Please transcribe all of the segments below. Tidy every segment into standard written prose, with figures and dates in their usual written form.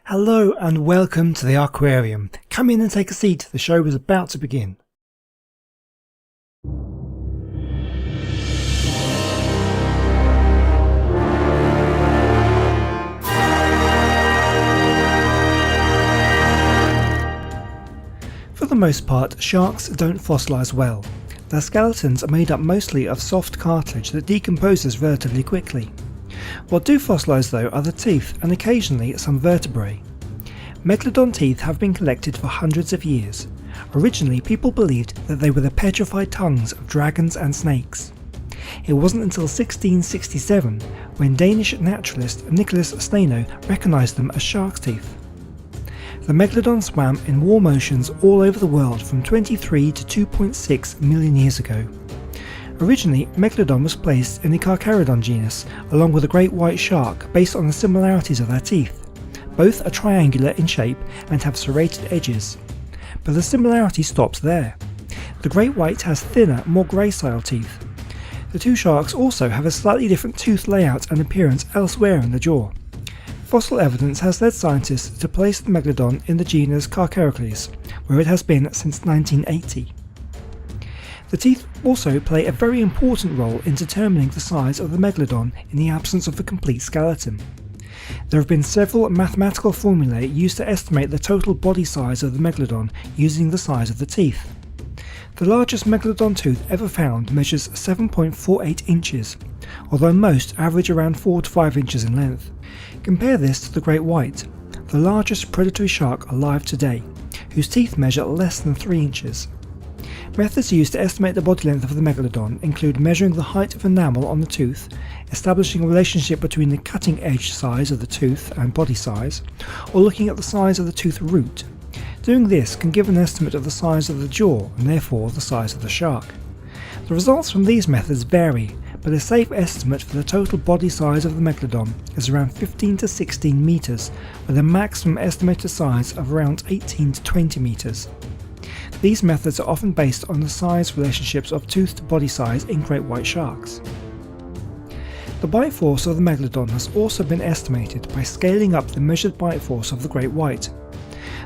Hello and welcome to the Arkquarium. Come in and take a seat, the show is about to begin. For the most part, sharks don't fossilise well. Their skeletons are made up mostly of soft cartilage that decomposes relatively quickly. What do fossilise though are the teeth and occasionally some vertebrae. Megalodon teeth have been collected for hundreds of years. Originally, people believed that they were the petrified tongues of dragons and snakes. It wasn't until 1667 when Danish naturalist Nicholas Steno recognised them as shark's teeth. The Megalodon swam in warm oceans all over the world from 23 to 2.6 million years ago. Originally, Megalodon was placed in the Arkquarium genus along with a great white shark based on the similarities of their teeth. Both are triangular in shape and have serrated edges. But the similarity stops there. The great white has thinner, more gracile teeth. The two sharks also have a slightly different tooth layout and appearance elsewhere in the jaw. Fossil evidence has led scientists to place the Megalodon in the genus Arkquarium, where it has been since 1980. The teeth also play a very important role in determining the size of the Megalodon in the absence of a complete skeleton. There have been several mathematical formulae used to estimate the total body size of the Megalodon using the size of the teeth. The largest Megalodon tooth ever found measures 7.48 inches, although most average around 4 to 5 inches in length. Compare this to the great white, the largest predatory shark alive today, whose teeth measure less than 3 inches. Methods used to estimate the body length of the Megalodon include measuring the height of enamel on the tooth, establishing a relationship between the cutting edge size of the tooth and body size, or looking at the size of the tooth root. Doing this can give an estimate of the size of the jaw and therefore the size of the shark. The results from these methods vary, but a safe estimate for the total body size of the Megalodon is around 15 to 16 metres, with a maximum estimated size of around 18 to 20 metres. These methods are often based on the size relationships of tooth to body size in great white sharks. The bite force of the Megalodon has also been estimated by scaling up the measured bite force of the great white.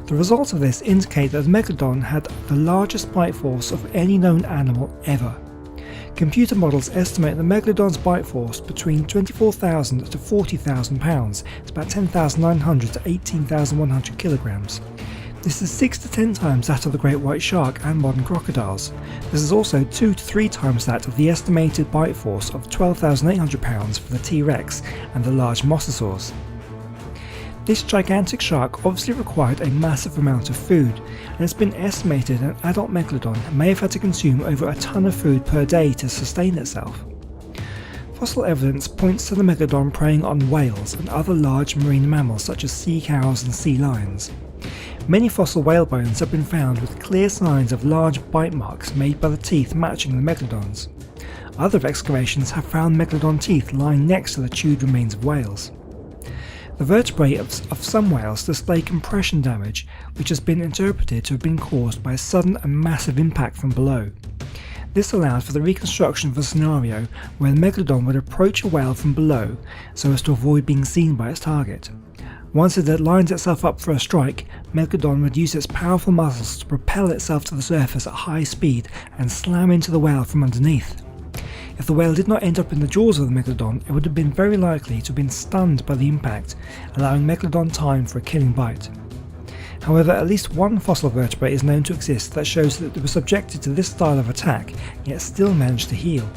The results of this indicate that the Megalodon had the largest bite force of any known animal ever. Computer models estimate the Megalodon's bite force between 24,000 to 40,000 pounds, it's about 10,900 to 18,100 kilograms. This is 6 to 10 times that of the great white shark and modern crocodiles. This is also 2 to 3 times that of the estimated bite force of 12,800 pounds for the T-Rex and the large mosasaurs. This gigantic shark obviously required a massive amount of food, and it's been estimated an adult Megalodon may have had to consume over a ton of food per day to sustain itself. Fossil evidence points to the Megalodon preying on whales and other large marine mammals such as sea cows and sea lions. Many fossil whale bones have been found with clear signs of large bite marks made by the teeth matching the Megalodon's. Other excavations have found Megalodon teeth lying next to the chewed remains of whales. The vertebrae of some whales display compression damage, which has been interpreted to have been caused by a sudden and massive impact from below. This allowed for the reconstruction of a scenario where the Megalodon would approach a whale from below so as to avoid being seen by its target. Once it lines itself up for a strike, Megalodon would use its powerful muscles to propel itself to the surface at high speed and slam into the whale from underneath. If the whale did not end up in the jaws of the Megalodon, it would have been very likely to have been stunned by the impact, allowing Megalodon time for a killing bite. However, at least one fossil vertebrate is known to exist that shows that it was subjected to this style of attack, yet still managed to heal.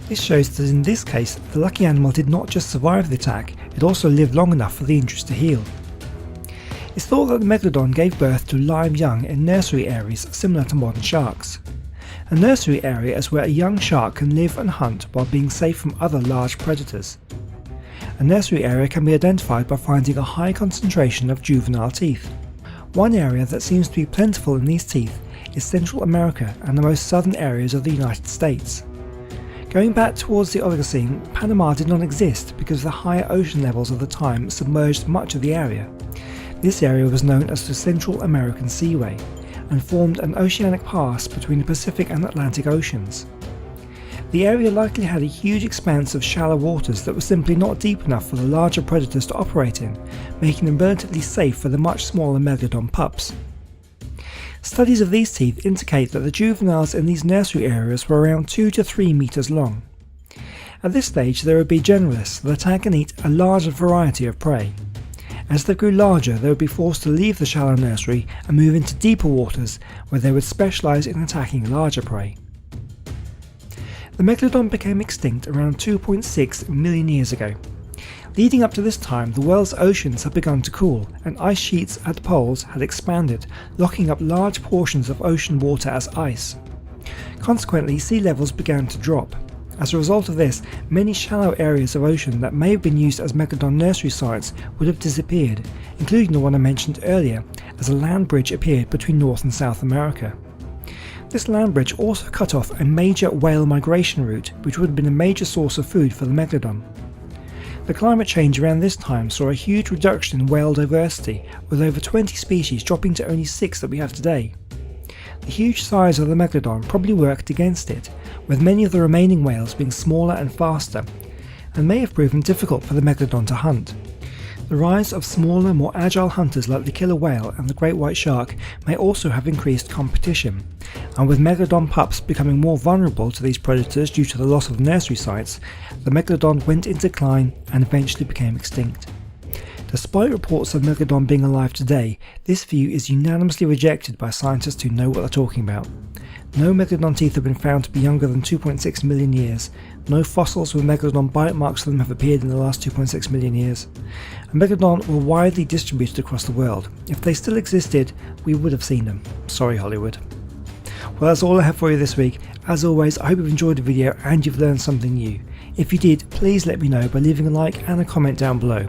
This shows that in this case, the lucky animal did not just survive the attack, it also lived long enough for the injuries to heal. It's thought that the Megalodon gave birth to live young in nursery areas similar to modern sharks. A nursery area is where a young shark can live and hunt while being safe from other large predators. A nursery area can be identified by finding a high concentration of juvenile teeth. One area that seems to be plentiful in these teeth is Central America and the most southern areas of the United States. Going back towards the Oligocene, Panama did not exist because the higher ocean levels of the time submerged much of the area. This area was known as the Central American Seaway and formed an oceanic pass between the Pacific and Atlantic Oceans. The area likely had a huge expanse of shallow waters that were simply not deep enough for the larger predators to operate in, making them relatively safe for the much smaller megalodon pups. Studies of these teeth indicate that the juveniles in these nursery areas were around 2 to 3 meters long. At this stage they would be generalists that attack and eat a large variety of prey. As they grew larger, they would be forced to leave the shallow nursery and move into deeper waters where they would specialise in attacking larger prey. The megalodon became extinct around 2.6 million years ago. Leading up to this time, the world's oceans had begun to cool, and ice sheets at the poles had expanded, locking up large portions of ocean water as ice. Consequently, sea levels began to drop. As a result of this, many shallow areas of ocean that may have been used as megalodon nursery sites would have disappeared, including the one I mentioned earlier, as a land bridge appeared between North and South America. This land bridge also cut off a major whale migration route, which would have been a major source of food for the megalodon. The climate change around this time saw a huge reduction in whale diversity, with over 20 species dropping to only 6 that we have today. The huge size of the megalodon probably worked against it, with many of the remaining whales being smaller and faster, and may have proven difficult for the megalodon to hunt. The rise of smaller, more agile hunters like the killer whale and the great white shark may also have increased competition, and with megalodon pups becoming more vulnerable to these predators due to the loss of nursery sites, the megalodon went into decline and eventually became extinct. Despite reports of megalodon being alive today, this view is unanimously rejected by scientists who know what they're talking about. No megalodon teeth have been found to be younger than 2.6 million years, no fossils with megalodon bite marks on them have appeared in the last 2.6 million years, and megalodon were widely distributed across the world. If they still existed, we would have seen them. Sorry Hollywood. Well, that's all I have for you this week. As always, I hope you've enjoyed the video and you've learned something new. If you did, please let me know by leaving a like and a comment down below.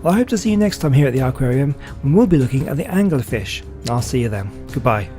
Well, I hope to see you next time here at the Arkquarium when we'll be looking at the anglerfish. I'll see you then. Goodbye.